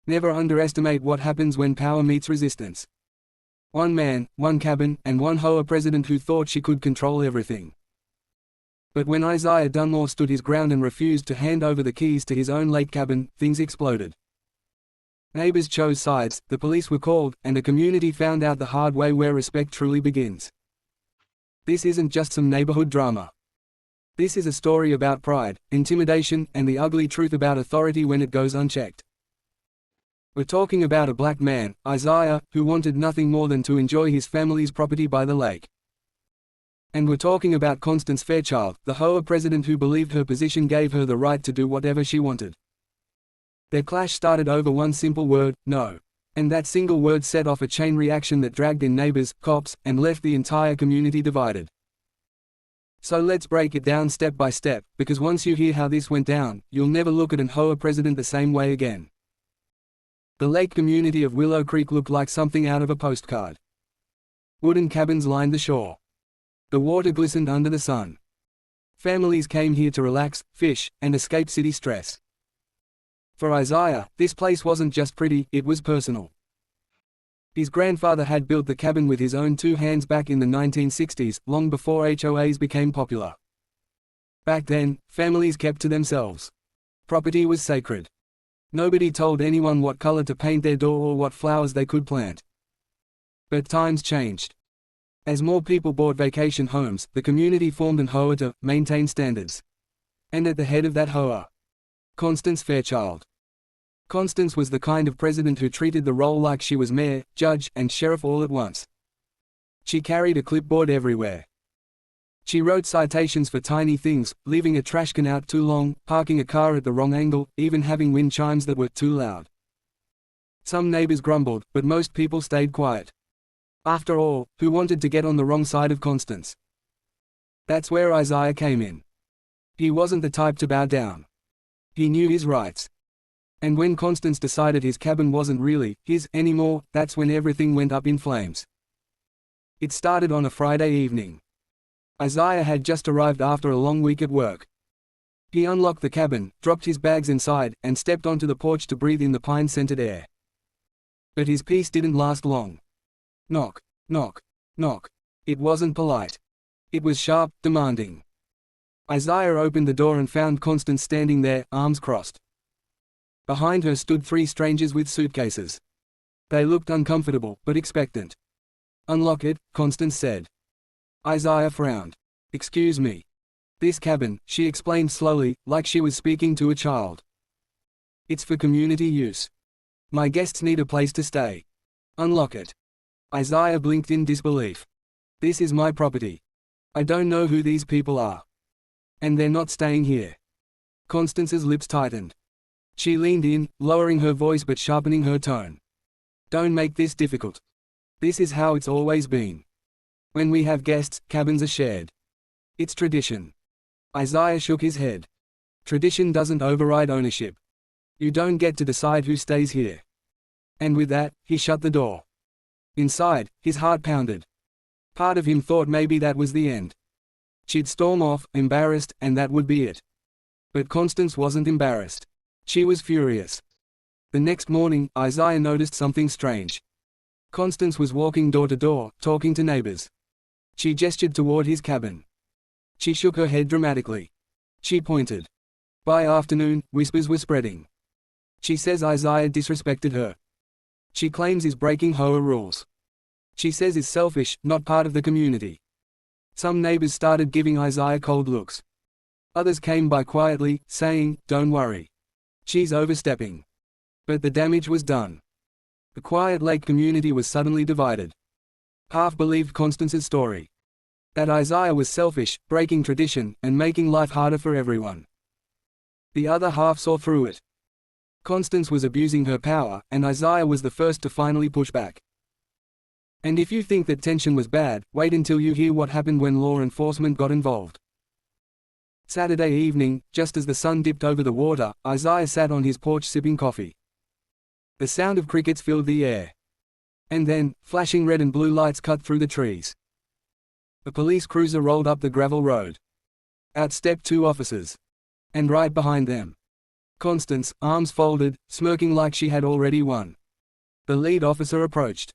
Never underestimate what happens when power meets resistance. One man, one cabin, and one HOA president who thought she could control everything. But when Isaiah Dunmore stood his ground and refused to hand over the keys to his own lake cabin, things exploded. Neighbors chose sides, the police were called, and the community found out the hard way where respect truly begins. This isn't just some neighborhood drama. This is a story about pride, intimidation, and the ugly truth about authority when it goes unchecked. We're talking about a black man, Isaiah, who wanted nothing more than to enjoy his family's property by the lake. And we're talking about Constance Fairchild, the HOA president who believed her position gave her the right to do whatever she wanted. Their clash started over one simple word, no. And that single word set off a chain reaction that dragged in neighbors, cops, and left the entire community divided. So let's break it down step by step, because once you hear how this went down, you'll never look at an HOA president the same way again. The lake community of Willow Creek looked like something out of a postcard. Wooden cabins lined the shore. The water glistened under the sun. Families came here to relax, fish, and escape city stress. For Isaiah, this place wasn't just pretty, it was personal. His grandfather had built the cabin with his own two hands back in the 1960s, long before HOAs became popular. Back then, families kept to themselves. Property was sacred. Nobody told anyone what color to paint their door or what flowers they could plant. But times changed. As more people bought vacation homes, the community formed an HOA to maintain standards. And at the head of that HOA, Constance Fairchild. Constance was the kind of president who treated the role like she was mayor, judge, and sheriff all at once. She carried a clipboard everywhere. She wrote citations for tiny things, leaving a trash can out too long, parking a car at the wrong angle, even having wind chimes that were too loud. Some neighbors grumbled, but most people stayed quiet. After all, who wanted to get on the wrong side of Constance? That's where Isaiah came in. He wasn't the type to bow down. He knew his rights. And when Constance decided his cabin wasn't really his anymore, that's when everything went up in flames. It started on a Friday evening. Isaiah had just arrived after a long week at work. He unlocked the cabin, dropped his bags inside, and stepped onto the porch to breathe in the pine-scented air. But his peace didn't last long. Knock, knock, knock. It wasn't polite. It was sharp, demanding. Isaiah opened the door and found Constance standing there, arms crossed. Behind her stood three strangers with suitcases. They looked uncomfortable, but expectant. "Unlock it," Constance said. Isaiah frowned. "Excuse me. This cabin," she explained slowly, like she was speaking to a child. "It's for community use. My guests need a place to stay. Unlock it." Isaiah blinked in disbelief. "This is my property. I don't know who these people are. And they're not staying here." Constance's lips tightened. She leaned in, lowering her voice but sharpening her tone. "Don't make this difficult. This is how it's always been. When we have guests, cabins are shared. It's tradition." Isaiah shook his head. "Tradition doesn't override ownership. You don't get to decide who stays here." And with that, he shut the door. Inside, his heart pounded. Part of him thought maybe that was the end. She'd storm off, embarrassed, and that would be it. But Constance wasn't embarrassed. She was furious. The next morning, Isaiah noticed something strange. Constance was walking door to door, talking to neighbors. She gestured toward his cabin. She shook her head dramatically. She pointed. By afternoon, whispers were spreading. She says Isaiah disrespected her. She claims he's breaking HOA rules. She says he's selfish, not part of the community. Some neighbors started giving Isaiah cold looks. Others came by quietly, saying, "Don't worry. She's overstepping." But the damage was done. The quiet lake community was suddenly divided. Half believed Constance's story. That Isaiah was selfish, breaking tradition, and making life harder for everyone. The other half saw through it. Constance was abusing her power, and Isaiah was the first to finally push back. And if you think that tension was bad, wait until you hear what happened when law enforcement got involved. Saturday evening, just as the sun dipped over the water, Isaiah sat on his porch sipping coffee. The sound of crickets filled the air. And then, flashing red and blue lights cut through the trees. A police cruiser rolled up the gravel road. Out stepped two officers. And right behind them, Constance, arms folded, smirking like she had already won. The lead officer approached.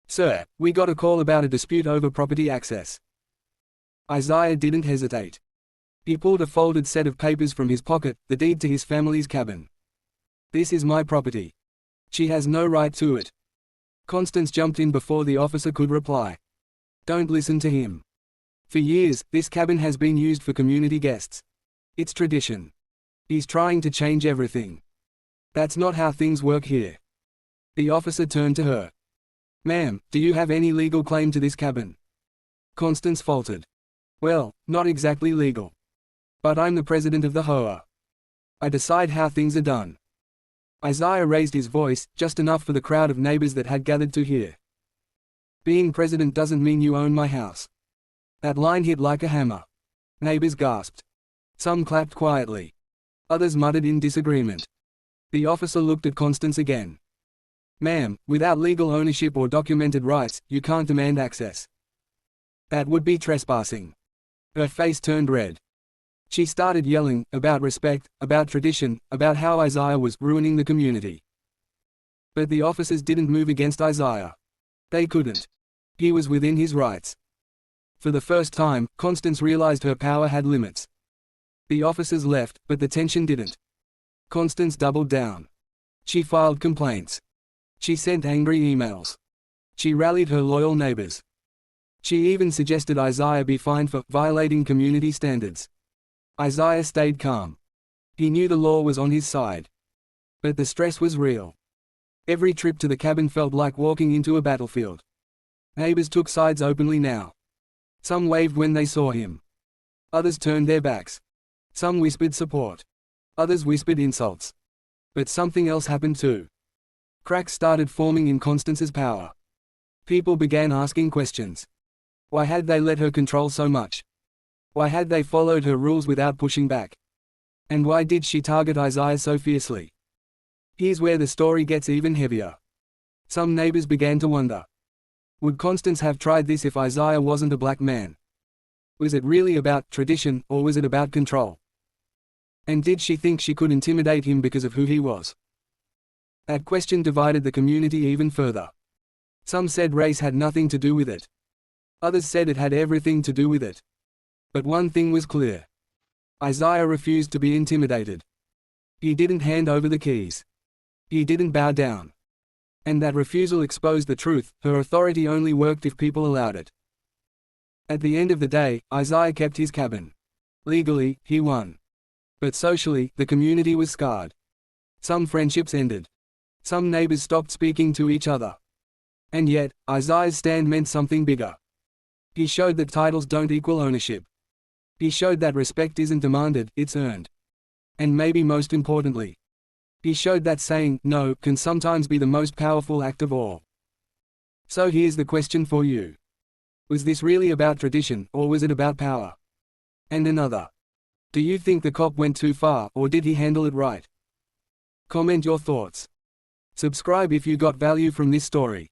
"Sir, we got a call about a dispute over property access." Isaiah didn't hesitate. He pulled a folded set of papers from his pocket, the deed to his family's cabin. "This is my property. She has no right to it." Constance jumped in before the officer could reply. "Don't listen to him. For years, this cabin has been used for community guests. It's tradition. He's trying to change everything. That's not how things work here." The officer turned to her. "Ma'am, do you have any legal claim to this cabin?" Constance faltered. "Well, not exactly legal. But I'm the president of the HOA. I decide how things are done." Isaiah raised his voice, just enough for the crowd of neighbors that had gathered to hear. "Being president doesn't mean you own my house." That line hit like a hammer. Neighbors gasped. Some clapped quietly. Others muttered in disagreement. The officer looked at Constance again. "Ma'am, without legal ownership or documented rights, you can't demand access. That would be trespassing." Her face turned red. She started yelling, about respect, about tradition, about how Isaiah was ruining the community. But the officers didn't move against Isaiah. They couldn't. He was within his rights. For the first time, Constance realized her power had limits. The officers left, but the tension didn't. Constance doubled down. She filed complaints. She sent angry emails. She rallied her loyal neighbors. She even suggested Isaiah be fined for violating community standards. Isaiah stayed calm. He knew the law was on his side. But the stress was real. Every trip to the cabin felt like walking into a battlefield. Neighbors took sides openly now. Some waved when they saw him. Others turned their backs. Some whispered support. Others whispered insults. But something else happened too. Cracks started forming in Constance's power. People began asking questions. Why had they let her control so much? Why had they followed her rules without pushing back? And why did she target Isaiah so fiercely? Here's where the story gets even heavier. Some neighbors began to wonder. Would Constance have tried this if Isaiah wasn't a black man? Was it really about tradition, or was it about control? And did she think she could intimidate him because of who he was? That question divided the community even further. Some said race had nothing to do with it. Others said it had everything to do with it. But one thing was clear. Isaiah refused to be intimidated. He didn't hand over the keys. He didn't bow down. And that refusal exposed the truth: her authority only worked if people allowed it. At the end of the day, Isaiah kept his cabin. Legally, he won. But socially, the community was scarred. Some friendships ended. Some neighbors stopped speaking to each other. And yet, Isaiah's stand meant something bigger. He showed that titles don't equal ownership. He showed that respect isn't demanded, it's earned. And maybe most importantly, he showed that saying no can sometimes be the most powerful act of all. So here's the question for you. Was this really about tradition, or was it about power? And another. Do you think the cop went too far, or did he handle it right? Comment your thoughts. Subscribe if you got value from this story.